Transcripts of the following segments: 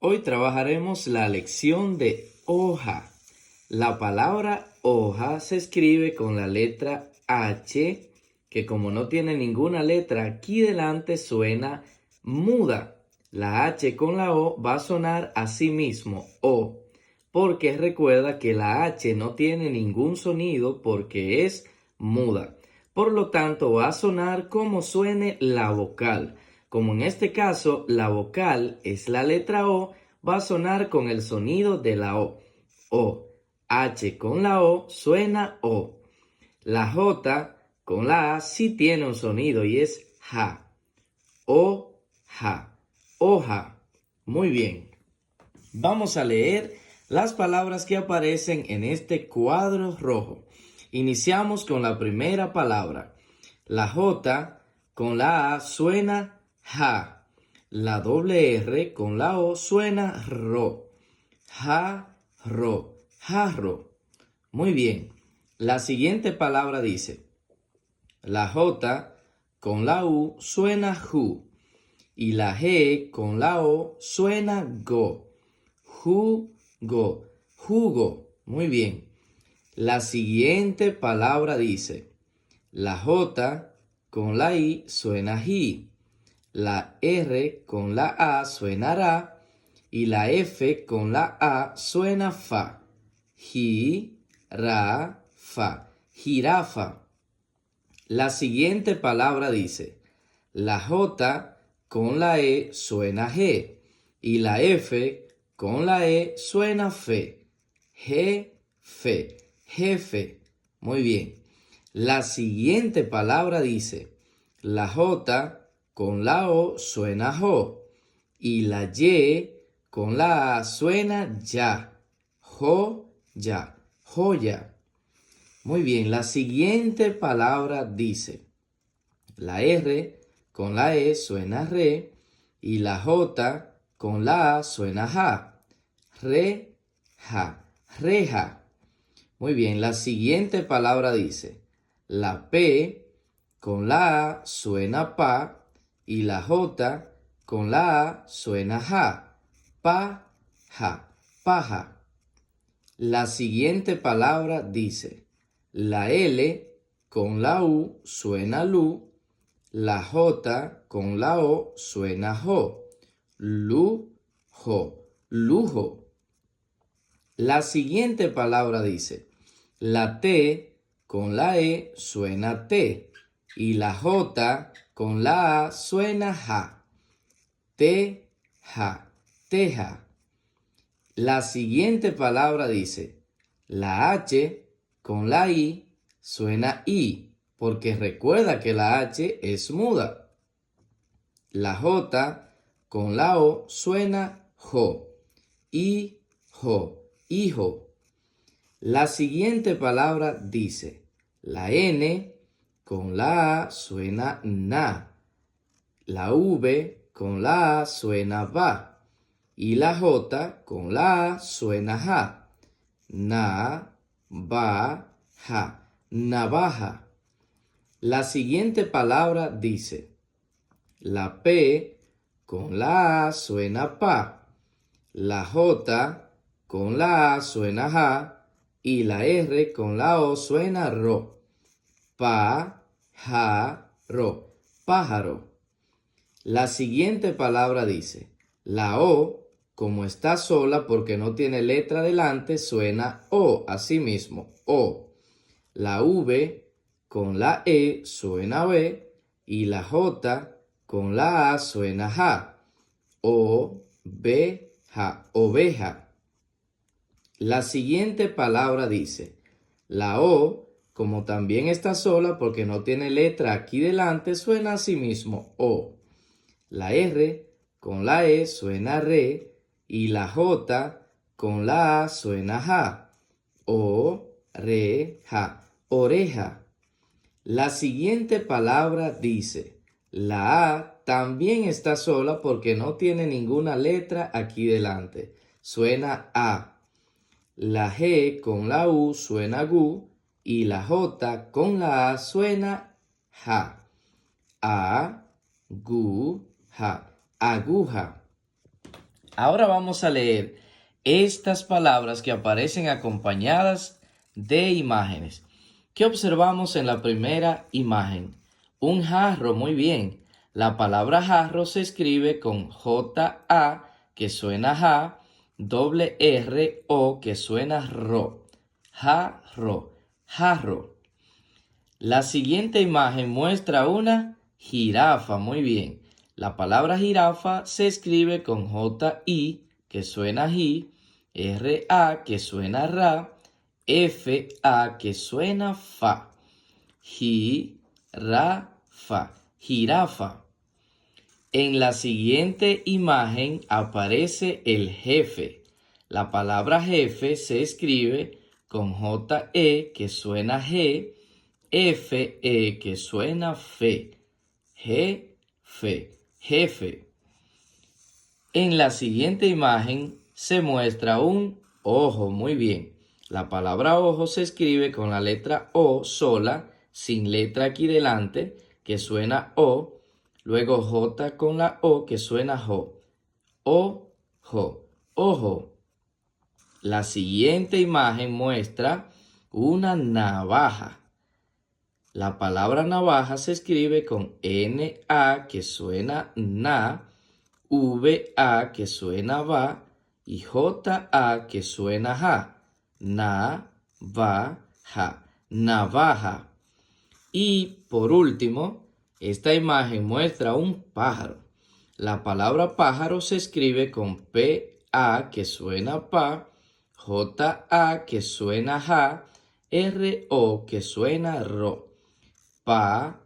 Hoy trabajaremos la lección de hoja. La palabra hoja se escribe con la letra H, que como no tiene ninguna letra aquí delante suena muda. La H con la O va a sonar así mismo, O, porque recuerda que la H no tiene ningún sonido porque es muda. Por lo tanto, va a sonar como suene la vocal. Como en este caso la vocal es la letra O, va a sonar con el sonido de la O. O. H con la O suena O. La J con la A sí tiene un sonido y es ja. O-ja. Hoja. Muy bien. Vamos a leer las palabras que aparecen en este cuadro rojo. Iniciamos con la primera palabra. La J con la A suena ja. La doble R con la O suena ro. Ja-ro. Jarro. Muy bien. La siguiente palabra dice, la J con la U suena ju. Y la G con la O suena go. Jugo. Jugo. Muy bien. La siguiente palabra dice, la J con la I suena ji. La R con la A suena ra. Y la F con la A suena fa. Ji, ra, fa. Jirafa. La siguiente palabra dice, la J con la E suena G y la F con la E suena fe. Jefe, jefe. Muy bien. La siguiente palabra dice, la J con la O suena jo y la Y con la A suena ya. Ya, joya. Muy bien, la siguiente palabra dice, la R con la E suena re y la J con la A suena ja. Reja. Muy bien, la siguiente palabra dice, la P con la A suena pa y la J con la A suena ja. Paja. La siguiente palabra dice, la L con la U suena lu, la J con la O suena jo. Lujo. La siguiente palabra dice, la T con la E suena te y la J con la A suena ja. Teja. La siguiente palabra dice, la H con la I suena I, porque recuerda que la H es muda. La J con la O suena jo. Hijo. La siguiente palabra dice, la N con la A suena na. La V con la A suena va. Y la J con la A suena ja. Navaja. La siguiente palabra dice, la P con la A suena pa. La J con la A suena ja. Y la R con la O suena ro. Ro. Pájaro. La siguiente palabra dice, la O, como está sola porque no tiene letra delante, suena O, así mismo, O. La V con la E suena B y la J con la A suena ja. Oveja. La siguiente palabra dice, la O, como también está sola porque no tiene letra aquí delante, suena así mismo, O. La R con la E suena re y la J con la A suena ja. Oreja. La siguiente palabra dice, la A también está sola porque no tiene ninguna letra aquí delante. Suena A. La G con la U suena gu y la J con la A suena ja. Aguja. Ahora vamos a leer estas palabras que aparecen acompañadas de imágenes. ¿Qué observamos en la primera imagen? Un jarro, muy bien. La palabra jarro se escribe con J-A, que suena ja, doble R-O, que suena ro. Jarro, jarro. La siguiente imagen muestra una jirafa, muy bien. La palabra jirafa se escribe con J-I, que suena ji, R-A, que suena ra, F-A, que suena fa. Jirafa, jirafa. En la siguiente imagen aparece el jefe. La palabra jefe se escribe con J-E, que suena G, F-E, que suena fe. Jefe, jefe. En la siguiente imagen se muestra un ojo. Muy bien. La palabra ojo se escribe con la letra O sola, sin letra aquí delante, que suena O. Luego J con la O, que suena jo. Ojo, ojo. La siguiente imagen muestra una navaja. La palabra navaja se escribe con N-A, que suena na, V-A, que suena va, y J-A, que suena ja. Na-va-ja, navaja. Y por último, esta imagen muestra un pájaro. La palabra pájaro se escribe con P-A, que suena pa, J-A, que suena ja, R-O, que suena ro. Pájaro,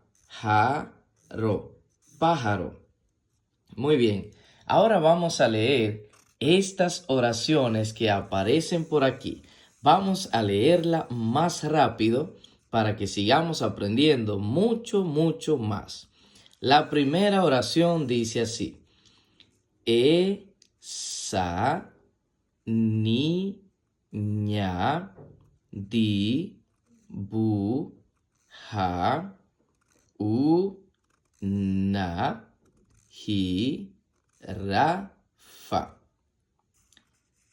pájaro. Muy bien, ahora vamos a leer estas oraciones que aparecen por aquí. Vamos a leerla más rápido para que sigamos aprendiendo mucho, mucho más. La primera oración dice así: esa niña dibuja una jirafa.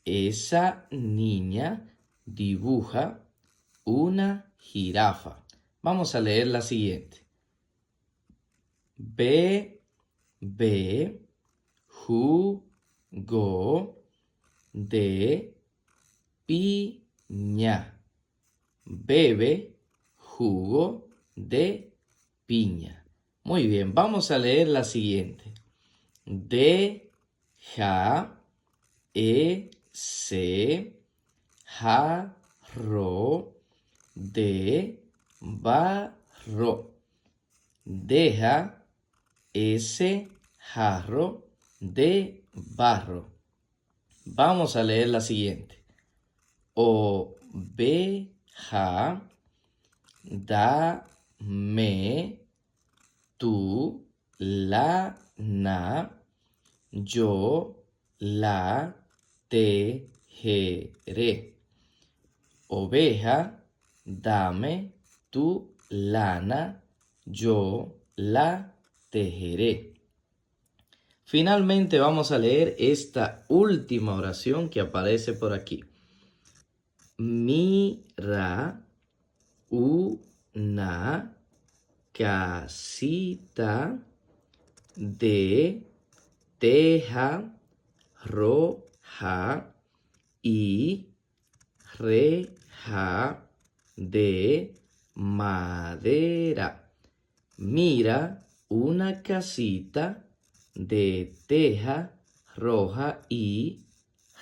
Esa niña dibuja una jirafa. Vamos a leer la siguiente. Bebé jugo de piña. Bebe jugo de piña. Muy bien, vamos a leer la siguiente. Deja ese jarro de barro. Deja ese jarro de barro. Vamos a leer la siguiente. Oveja, dame tu lana, yo la tejeré. Oveja, dame tu lana, yo la tejeré. Finalmente vamos a leer esta última oración que aparece por aquí. Mira una casita de teja roja y reja de madera. Mira una casita de teja roja y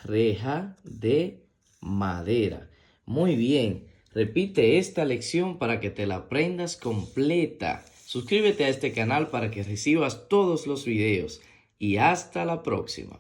reja de madera. Muy bien, repite esta lección para que te la aprendas completa. Suscríbete a este canal para que recibas todos los videos y hasta la próxima.